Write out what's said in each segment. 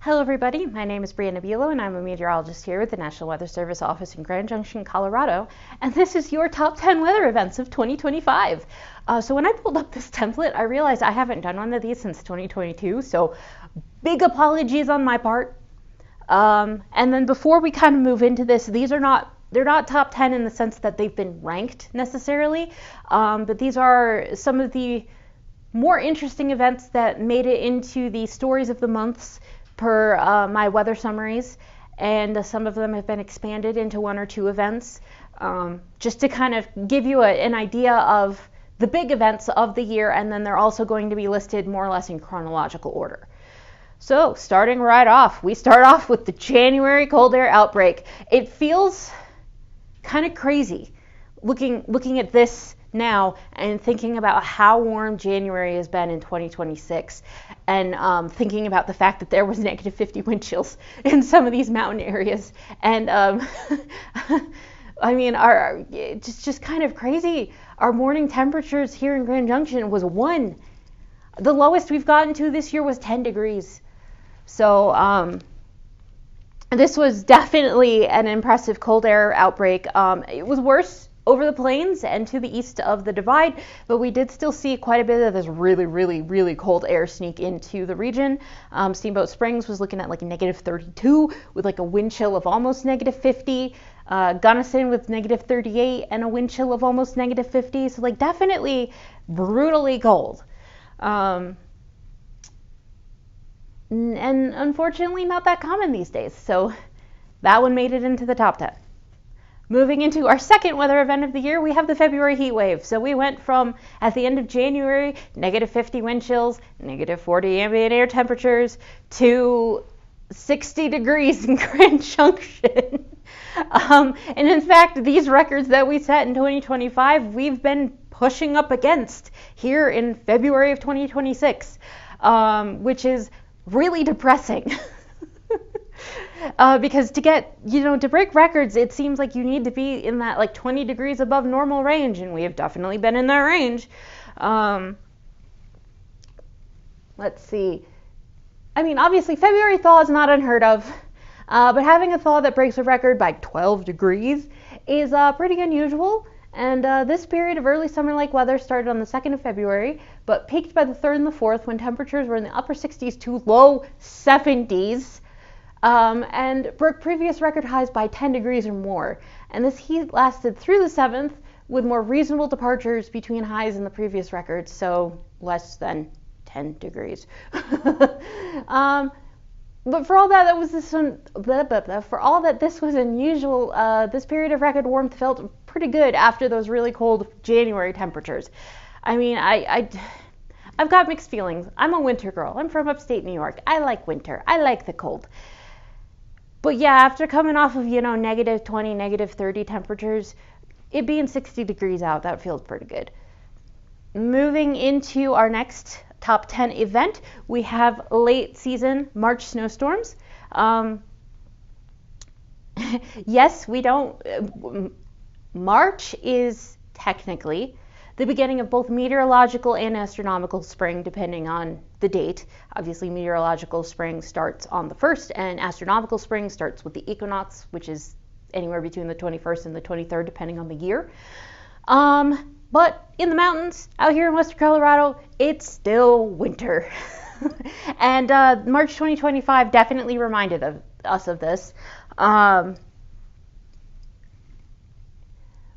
Hello everybody, my name is Brianna Bulow and I'm a meteorologist here with the National Weather Service office in Grand Junction, Colorado, and this is your top 10 weather events of 2025. So when I pulled up this template, I realized I haven't done one of these since 2022, so big apologies on my part. And then before we kind of move into this, they're not top 10 in the sense that they've been ranked necessarily, but these are some of the more interesting events that made it into the stories of the months per my weather summaries, and some of them have been expanded into one or two events, just to kind of give you an idea of the big events of the year, and then they're also going to be listed more or less in chronological order. So starting right off, we start off with the January cold air outbreak. It feels kind of crazy looking at this now and thinking about how warm January has been in 2026, and thinking about the fact that there was negative 50 wind chills in some of these mountain areas, and I mean, it's just kind of crazy. Our morning temperatures here in Grand Junction was 1. The lowest we've gotten to this year was 10 degrees. So this was definitely an impressive cold air outbreak. It was worse over the plains and to the east of the divide, but we did still see quite a bit of this really cold air sneak into the region. Steamboat Springs was looking at like negative 32 with like a wind chill of almost negative 50. Gunnison with negative 38 and a wind chill of almost negative 50. So like definitely brutally cold. And unfortunately not that common these days. So that one made it into the top 10. Moving into our second weather event of the year, we have the February heat wave. So we went from, at the end of January, negative 50 wind chills, negative 40 ambient air temperatures, to 60 degrees in Grand Junction. And in fact, these records that we set in 2025, we've been pushing up against here in February of 2026, which is really depressing. Because to break records, it seems like you need to be in that like 20 degrees above normal range, and we have definitely been in that range. Let's see. I mean, obviously, February thaw is not unheard of, but having a thaw that breaks a record by 12 degrees is pretty unusual. And this period of early summer-like weather started on the 2nd of February, but peaked by the 3rd and the 4th when temperatures were in the upper 60s to low 70s. And broke previous record highs by 10 degrees or more. And this heat lasted through the 7th with more reasonable departures between highs in the previous records, so less than 10 degrees. But for all that this was unusual, this period of record warmth felt pretty good after those really cold January temperatures. I mean, I've got mixed feelings. I'm a winter girl. I'm from upstate New York. I like winter. I like the cold. But yeah, after coming off of, negative 20, negative 30 temperatures, it being 60 degrees out, that feels pretty good. Moving into our next top 10 event, we have late season March snowstorms. Yes, March is technically the beginning of both meteorological and astronomical spring, depending on the date. Obviously, meteorological spring starts on the 1st, and astronomical spring starts with the equinox, which is anywhere between the 21st and the 23rd, depending on the year. But in the mountains, out here in western Colorado, it's still winter. And March 2025 definitely reminded us of this.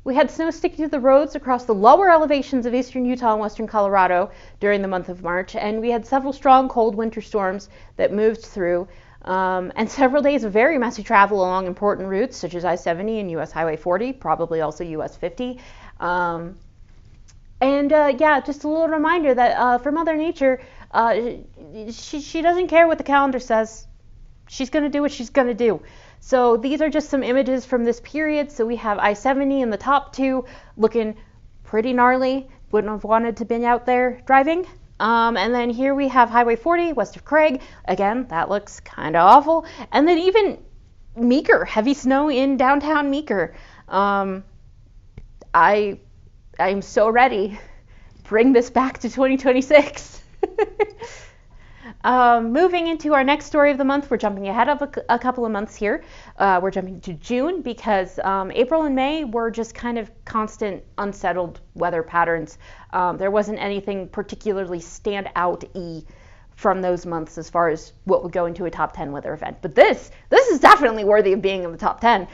We had snow sticking to the roads across the lower elevations of eastern Utah and western Colorado during the month of March, and we had several strong cold winter storms that moved through, and several days of very messy travel along important routes such as I-70 and US Highway 40, probably also US 50. Just a little reminder that for Mother Nature, she doesn't care what the calendar says. She's going to do what she's going to do. So these are just some images from this period. So we have I-70 in the top 2 looking pretty gnarly. Wouldn't have wanted to been out there driving. And then here we have Highway 40 west of Craig. Again, that looks kind of awful. And then even Meeker, heavy snow in downtown Meeker. I'm so ready. Bring this back to 2026. Moving into our next story of the month, we're jumping ahead of a couple of months here. We're jumping to June because April and May were just kind of constant unsettled weather patterns. There wasn't anything particularly stand out-y from those months as far as what would go into a top 10 weather event. But this is definitely worthy of being in the top 10.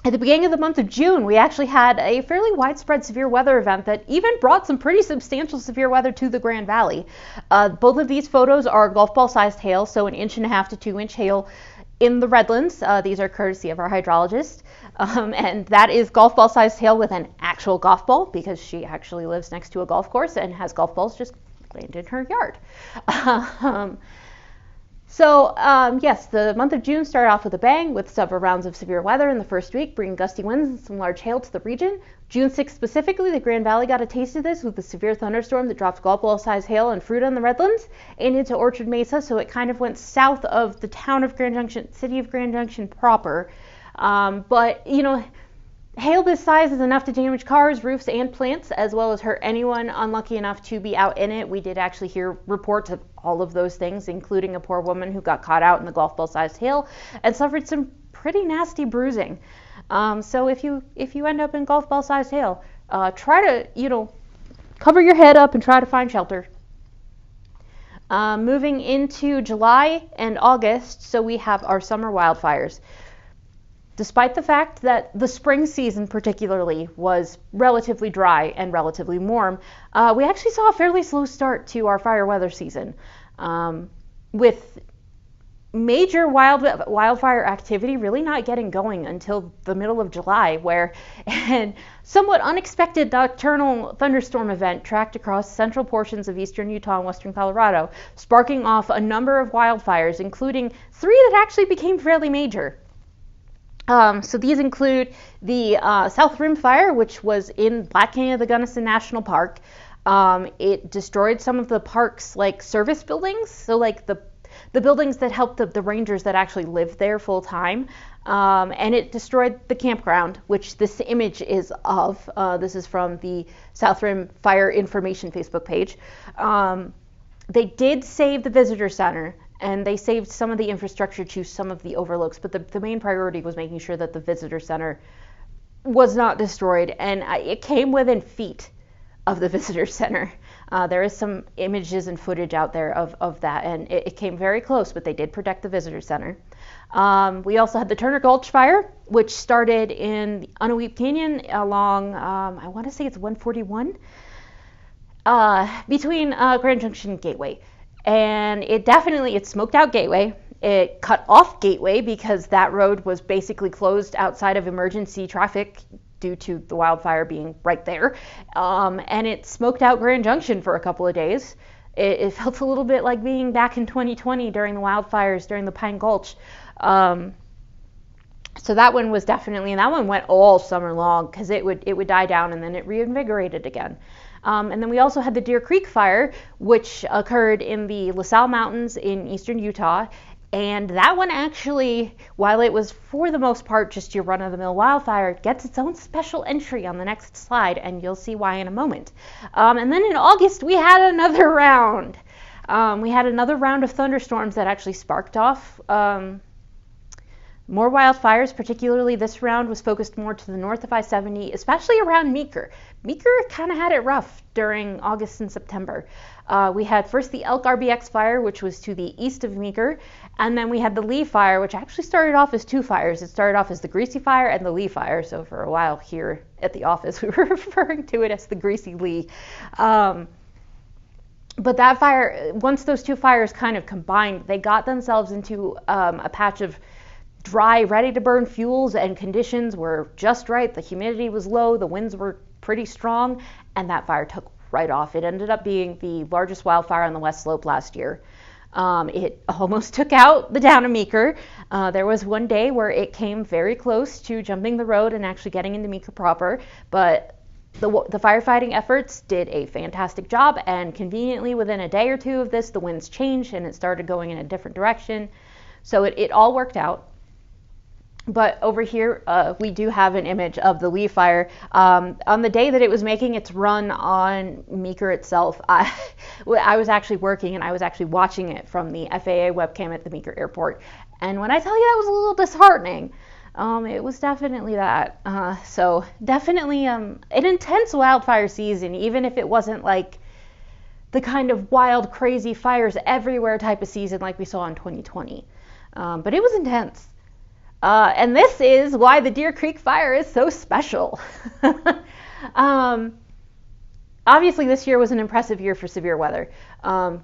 At the beginning of the month of June, we actually had a fairly widespread severe weather event that even brought some pretty substantial severe weather to the Grand Valley. Both of these photos are golf ball sized hail, so 1.5 to 2 inch hail in the Redlands. These are courtesy of our hydrologist. And that is golf ball sized hail with an actual golf ball, because she actually lives next to a golf course and has golf balls just land in her yard. Yes, the month of June started off with a bang with several rounds of severe weather in the first week, bringing gusty winds and some large hail to the region. June 6th specifically, the Grand Valley got a taste of this with a severe thunderstorm that dropped golf ball size hail and fruit on the Redlands and into Orchard Mesa, so it kind of went south of the town of Grand Junction, city of Grand Junction proper. But, hail this size is enough to damage cars, roofs, and plants, as well as hurt anyone unlucky enough to be out in it. We did actually hear reports of all of those things, including a poor woman who got caught out in the golf ball sized hail and suffered some pretty nasty bruising. So if you end up in golf ball sized hail, try to, cover your head up and try to find shelter. Moving into July and August, so we have our summer wildfires. Despite the fact that the spring season particularly was relatively dry and relatively warm, we actually saw a fairly slow start to our fire weather season, with major wildfire activity really not getting going until the middle of July, where a somewhat unexpected nocturnal thunderstorm event tracked across central portions of eastern Utah and western Colorado, sparking off a number of wildfires, including 3 that actually became fairly major. So these include the South Rim Fire, which was in Black Canyon of the Gunnison National Park. It destroyed some of the park's service buildings, so the buildings that help the rangers that actually live there full time. And it destroyed the campground, which this image is of. This is from the South Rim Fire Information Facebook page. They did save the visitor center, and they saved some of the infrastructure to some of the overlooks, but the main priority was making sure that the visitor center was not destroyed, and it came within feet of the visitor center. There is some images and footage out there of that, and it came very close, but they did protect the visitor center. We also had the Turner Gulch Fire, which started in Unaweep Canyon along, I want to say it's 141, between Grand Junction and Gateway. And it smoked out Gateway. It cut off Gateway because that road was basically closed outside of emergency traffic due to the wildfire being right there. And it smoked out Grand Junction for a couple of days. It felt a little bit like being back in 2020 during the wildfires during the Pine Gulch. So that one was definitely, and that one went all summer long because it would die down and then it reinvigorated again. And then we also had the Deer Creek Fire, which occurred in the LaSalle Mountains in eastern Utah. And that one actually, while it was for the most part just your run-of-the-mill wildfire, gets its own special entry on the next slide, and you'll see why in a moment. And then in August, we had another round. We had another round of thunderstorms that actually sparked off more wildfires. Particularly this round was focused more to the north of I-70, especially around Meeker. Meeker kind of had it rough during August and September. We had first the Elk RBX fire, which was to the east of Meeker, and then we had the Lee fire, which actually started off as 2 fires. It started off as the Greasy fire and the Lee fire, so for a while here at the office we were referring to it as the Greasy Lee. But that fire, once those 2 fires kind of combined, they got themselves into a patch of dry, ready-to-burn fuels, and conditions were just right. The humidity was low, the winds were pretty strong, and that fire took right off. It ended up being the largest wildfire on the West Slope last year. It almost took out the town of Meeker. There was one day where it came very close to jumping the road and actually getting into Meeker proper, but the firefighting efforts did a fantastic job, and conveniently within a day or 2 of this, the winds changed and it started going in a different direction. So it all worked out. But over here, we do have an image of the Lee fire. On the day that it was making its run on Meeker itself, I was actually working and I was actually watching it from the FAA webcam at the Meeker airport. And when I tell you that was a little disheartening, it was definitely that. So definitely an intense wildfire season, even if it wasn't like the kind of wild, crazy fires everywhere type of season like we saw in 2020. But it was intense. And this is why the Deer Creek fire is so special. Obviously, this year was an impressive year for severe weather.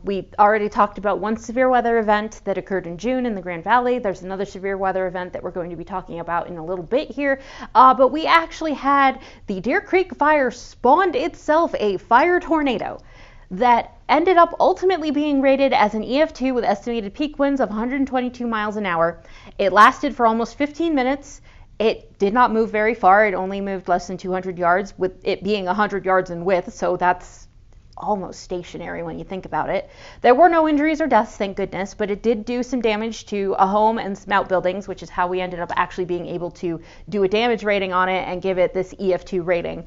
We already talked about one severe weather event that occurred in June in the Grand Valley. There's another severe weather event that we're going to be talking about in a little bit here. But we actually had the Deer Creek fire spawned itself a fire tornado that ended up ultimately being rated as an EF2 with estimated peak winds of 122 miles an hour. It lasted for almost 15 minutes. It did not move very far. It only moved less than 200 yards, with it being 100 yards in width, so that's almost stationary when you think about it. There were no injuries or deaths, thank goodness, but it did do some damage to a home and some outbuildings, which is how we ended up actually being able to do a damage rating on it and give it this EF2 rating.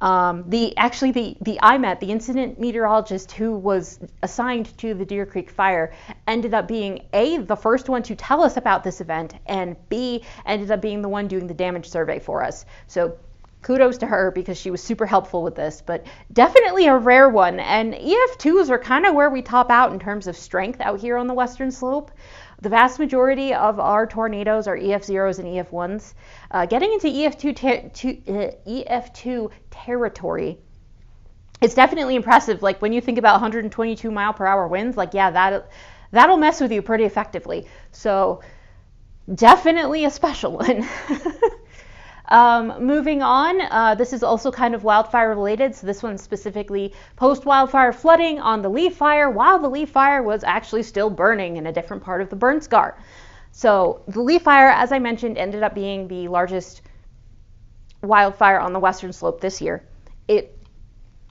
The IMET, the incident meteorologist who was assigned to the Deer Creek fire, ended up being A, the first one to tell us about this event, and B, ended up being the one doing the damage survey for us. So kudos to her because she was super helpful with this, but definitely a rare one. And EF2s are kind of where we top out in terms of strength out here on the western slope. The vast majority of our tornadoes are EF0s and EF1s. Getting into EF2 territory, it's definitely impressive. Like when you think about 122 mile per hour winds, like yeah, that'll mess with you pretty effectively. So definitely a special one. Moving on, this is also kind of wildfire related. So this one's specifically post-wildfire flooding on the Lee fire while the Lee fire was actually still burning in a different part of the burn scar. So the Lee fire, as I mentioned, ended up being the largest wildfire on the western slope this year. It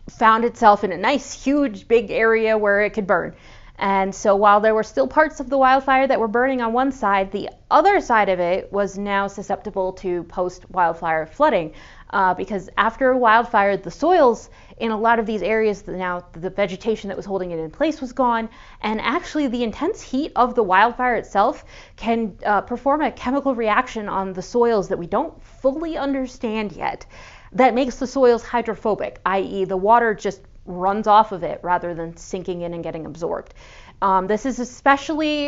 found itself in a nice, huge, big area where it could burn. And so while there were still parts of the wildfire that were burning on one side, the other side of it was now susceptible to post-wildfire flooding because after a wildfire, the soils in a lot of these areas, now the vegetation that was holding it in place was gone, and actually the intense heat of the wildfire itself can perform a chemical reaction on the soils that we don't fully understand yet that makes the soils hydrophobic, i.e. the water just runs off of it rather than sinking in and getting absorbed. This is especially,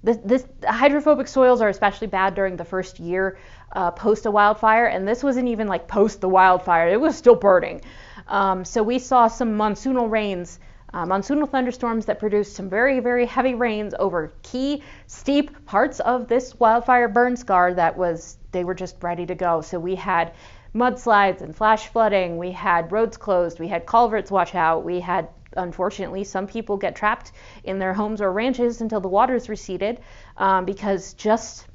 this hydrophobic soils are especially bad during the first year post a wildfire, and this wasn't even like post the wildfire, it was still burning. So we saw some monsoonal rains, monsoonal thunderstorms that produced some very, very heavy rains over key steep parts of this wildfire burn scar they were just ready to go. So we had mudslides and flash flooding, we had roads closed, we had culverts wash out, we had, unfortunately, some people get trapped in their homes or ranches until the waters receded because just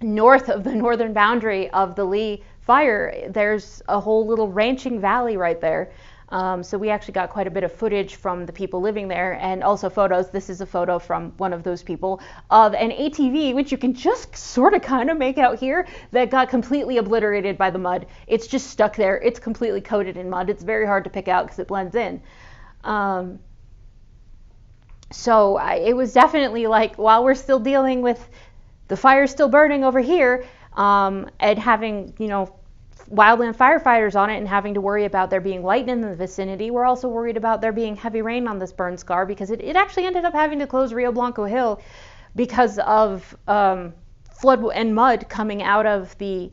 north of the northern boundary of the Lee fire, there's a whole little ranching valley right there. So we actually got quite a bit of footage from the people living there and also photos. This is a photo from one of those people of an ATV, which you can just sort of kind of make out here, that got completely obliterated by the mud. It's just stuck there. It's completely coated in mud. It's very hard to pick out because it blends in. It was definitely like, while we're still dealing with the fire still burning over here and having, wildland firefighters on it and having to worry about there being lightning in the vicinity, we're also worried about there being heavy rain on this burn scar because it actually ended up having to close Rio Blanco Hill because of flood and mud coming out of the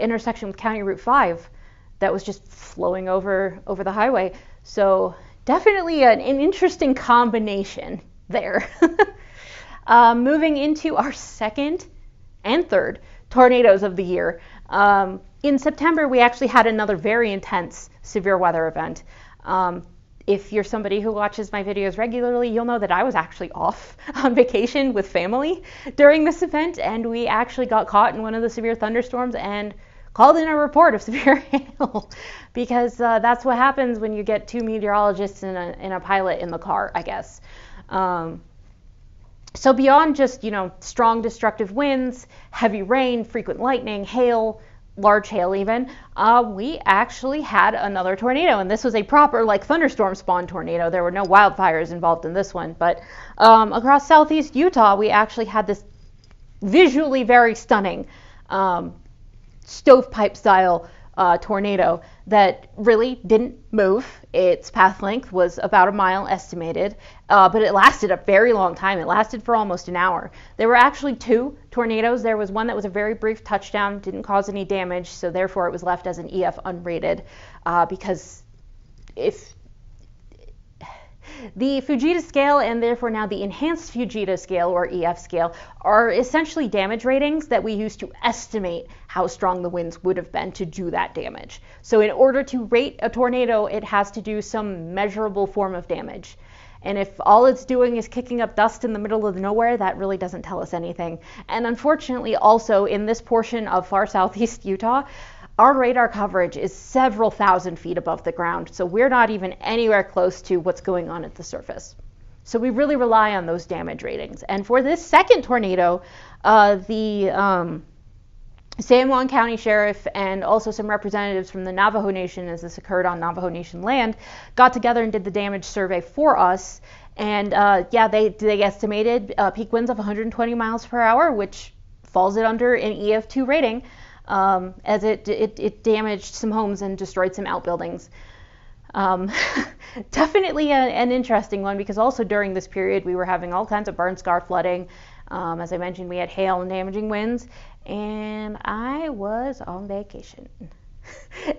intersection with County Route 5 that was just flowing over the highway. So definitely an interesting combination there. Moving into our second and third tornadoes of the year. In September, we actually had another very intense severe weather event. If you're somebody who watches my videos regularly, you'll know that I was actually off on vacation with family during this event, and we actually got caught in one of the severe thunderstorms and called in a report of severe hail because that's what happens when you get two meteorologists and a pilot in the car, I guess. So beyond just, strong destructive winds, heavy rain, frequent lightning, hail, large hail even, we actually had another tornado, and this was a proper thunderstorm spawn tornado. There were no wildfires involved in this one, but across southeast Utah we actually had this visually very stunning stovepipe style tornado that really didn't move. Its path length was about a mile estimated, but it lasted a very long time. It lasted for almost an hour. There were actually two tornadoes. There was one that was a very brief touchdown, didn't cause any damage, so therefore it was left as an EF unrated, because if the Fujita scale, and therefore now the enhanced Fujita scale or EF scale, are essentially damage ratings that we use to estimate how strong the winds would have been to do that damage. So in order to rate a tornado, it has to do some measurable form of damage. And if all it's doing is kicking up dust in the middle of nowhere, that really doesn't tell us anything. And unfortunately, also in this portion of far southeast Utah, our radar coverage is several thousand feet above the ground, so we're not even anywhere close to what's going on at the surface. So we really rely on those damage ratings. And for this second tornado, the San Juan County Sheriff and also some representatives from the Navajo Nation, as this occurred on Navajo Nation land, got together and did the damage survey for us. And they estimated peak winds of 120 miles per hour, which falls it under an EF2 rating. As it damaged some homes and destroyed some outbuildings. Definitely an interesting one, because also during this period we were having all kinds of burn scar flooding. As I mentioned, we had hail and damaging winds, and I was on vacation.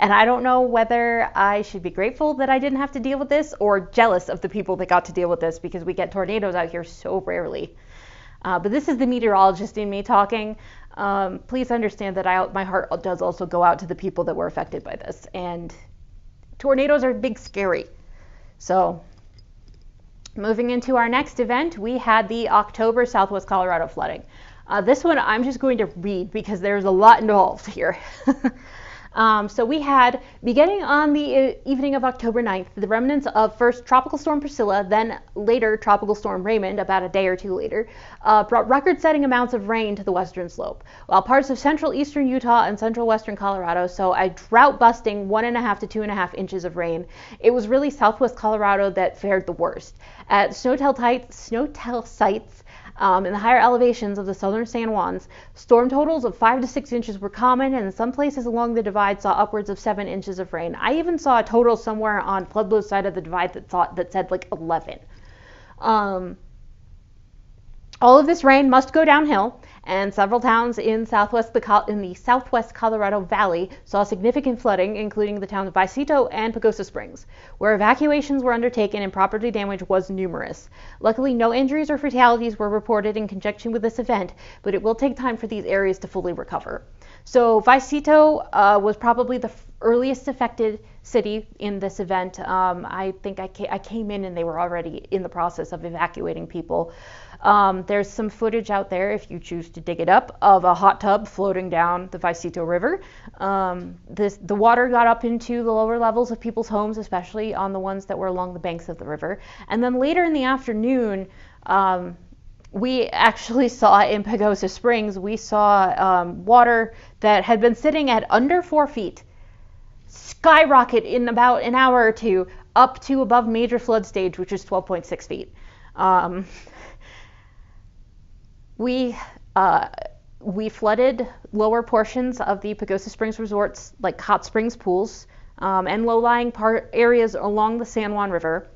And I don't know whether I should be grateful that I didn't have to deal with this or jealous of the people that got to deal with this, because we get tornadoes out here so rarely. But this is the meteorologist in me talking. Please understand that my heart does also go out to the people that were affected by this. And tornadoes are big, scary. So moving into our next event, we had the October Southwest Colorado flooding. This one I'm just going to read because there's a lot involved here. So we had, beginning on the evening of October 9th, the remnants of first Tropical Storm Priscilla, then later Tropical Storm Raymond, about a day or two later, brought record-setting amounts of rain to the western slope, while parts of central eastern Utah and central western Colorado saw a drought-busting 1.5 to 2.5 inches of rain. It was really southwest Colorado that fared the worst. At snowtell sites, in the higher elevations of the southern San Juans, storm totals of 5 to 6 inches were common, and in some places along the divide saw upwards of 7 inches of rain. I even saw a total somewhere on Pueblo's side of the divide that said 11. All of this rain must go downhill, and several towns in the southwest Colorado Valley saw significant flooding, including the towns of Vicito and Pagosa Springs, where evacuations were undertaken and property damage was numerous. Luckily, no injuries or fatalities were reported in conjunction with this event, but it will take time for these areas to fully recover. So Vicito was probably the earliest affected city in this event. I think I came in and they were already in the process of evacuating people. There's some footage out there, if you choose to dig it up, of a hot tub floating down the Vicito River. The water got up into the lower levels of people's homes, especially on the ones that were along the banks of the river. And then later in the afternoon, we actually saw in Pagosa Springs, we saw water that had been sitting at under 4 feet skyrocket in about an hour or two up to above major flood stage, which is 12.6 feet. We flooded lower portions of the Pagosa Springs resorts, like hot springs pools, and low-lying areas along the San Juan River.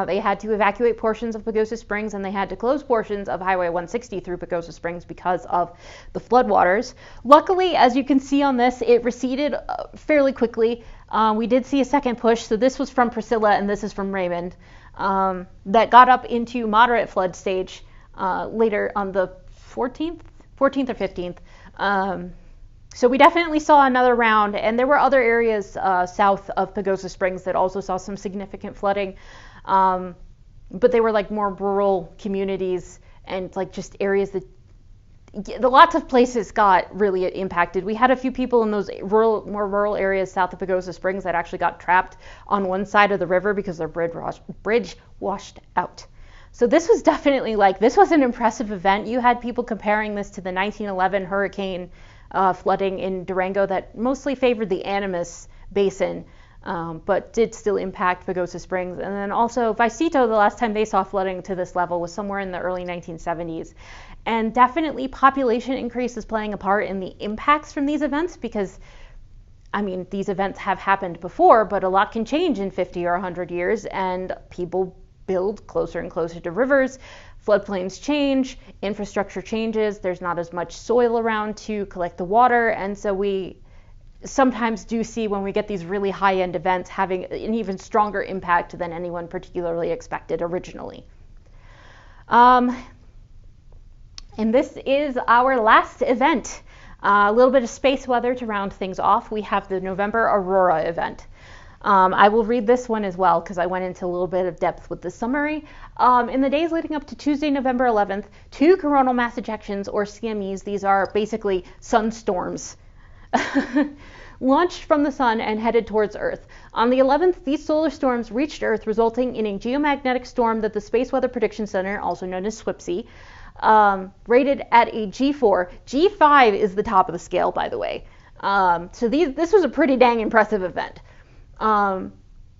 They had to evacuate portions of Pagosa Springs, and they had to close portions of Highway 160 through Pagosa Springs because of the floodwaters. Luckily, as you can see on this, it receded fairly quickly. We did see a second push, so this was from Priscilla and this is from Raymond, that got up into moderate flood stage later on the 14th or 15th. So we definitely saw another round, and there were other areas south of Pagosa Springs that also saw some significant flooding. But they were like more rural communities and like just areas that lots of places got really impacted. We had a few people in those more rural areas south of Pagosa Springs that actually got trapped on one side of the river because their bridge washed out. So this was definitely this was an impressive event. You had people comparing this to the 1911 hurricane flooding in Durango that mostly favored the Animas Basin, but did still impact Pagosa Springs. And then also Vicito, the last time they saw flooding to this level was somewhere in the early 1970s. And definitely population increase is playing a part in the impacts from these events because, I mean, these events have happened before, but a lot can change in 50 or 100 years, and people build closer and closer to rivers, floodplains change, infrastructure changes, there's not as much soil around to collect the water, and so we sometimes do see when we get these really high-end events having an even stronger impact than anyone particularly expected originally. And this is our last event. A little bit of space weather to round things off. We have the November Aurora event. I will read this one as well because I went into a little bit of depth with the summary. In the days leading up to Tuesday, November 11th, two coronal mass ejections, or CMEs, these are basically sunstorms, launched from the sun and headed towards Earth. On the 11th, these solar storms reached Earth, resulting in a geomagnetic storm that the Space Weather Prediction Center, also known as SWPC, rated at a G4. G5 is the top of the scale, by the way. So this was a pretty dang impressive event.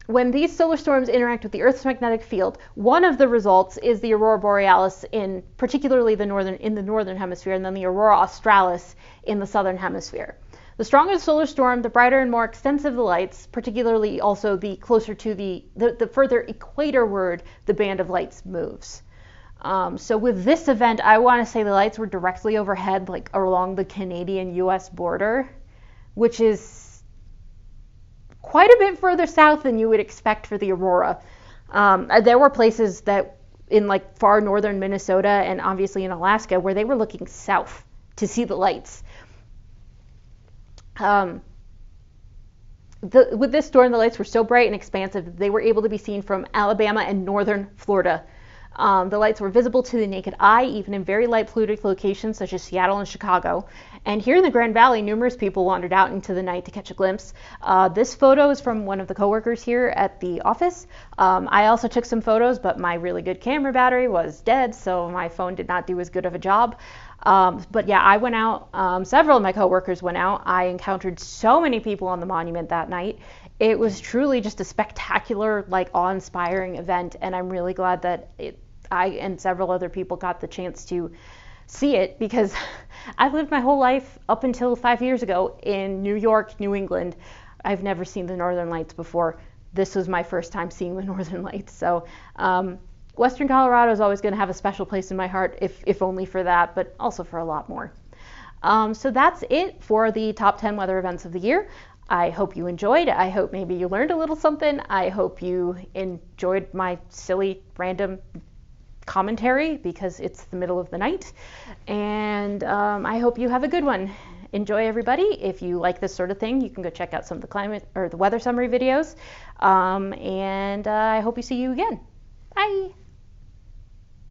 When these solar storms interact with the Earth's magnetic field, one of the results is the aurora borealis in particularly the northern hemisphere, and then the aurora australis in the southern hemisphere. The stronger the solar storm, the brighter and more extensive the lights, particularly also the closer to the further equatorward the band of lights moves. So with this event, I want to say the lights were directly overhead, like along the Canadian-US border, which is quite a bit further south than you would expect for the aurora. There were places that in like far northern Minnesota and obviously in Alaska where they were looking south to see the lights. With this storm, the lights were so bright and expansive that they were able to be seen from Alabama and northern Florida. The lights were visible to the naked eye, even in very light polluted locations such as Seattle and Chicago. And here in the Grand Valley, numerous people wandered out into the night to catch a glimpse. This photo is from one of the coworkers here at the office. I also took some photos, but my really good camera battery was dead, so my phone did not do as good of a job. But yeah, I went out. Several of my coworkers went out. I encountered so many people on the monument that night. It was truly just a spectacular, awe-inspiring event, and I'm really glad that I and several other people got the chance to see it, because I've lived my whole life up until 5 years ago in New York, New England. I've never seen the Northern Lights before. This was my first time seeing the Northern Lights. So Western Colorado is always going to have a special place in my heart, if only for that, but also for a lot more. So that's it for the top 10 weather events of the year. I hope you enjoyed. I hope maybe you learned a little something. I hope you enjoyed my silly, random commentary because it's the middle of the night. And I hope you have a good one. Enjoy, everybody. If you like this sort of thing, you can go check out some of the climate or the weather summary videos. And I hope you see you again. Bye.